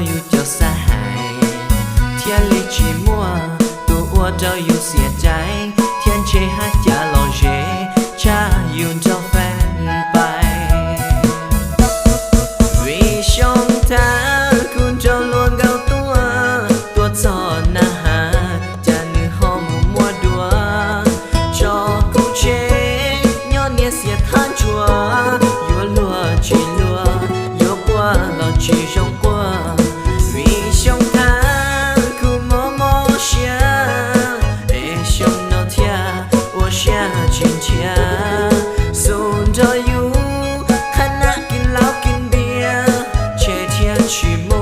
อยู่เจ้าสหายเทียนลิจิมัวตัวอ้วเจ้าอยู่เสียใจเทียนเชฮัดอย่าลองเชชาอยู่เจ้าแฟนไปวิชงทางคุณเจ้าลวงเกาตัวจอนะฮะจะนึกหอมมัวดัวจอกูเชย้อนเนี่ยเสียท่านชัวยัวลัวจีลัวยัวปัวเราจีชงปัววิชงทางกูโมโมเชียเอชงโนเทีย我下亲切送着อยู่ขณะกินเหล้ากินเบียร์เชเทียนชิม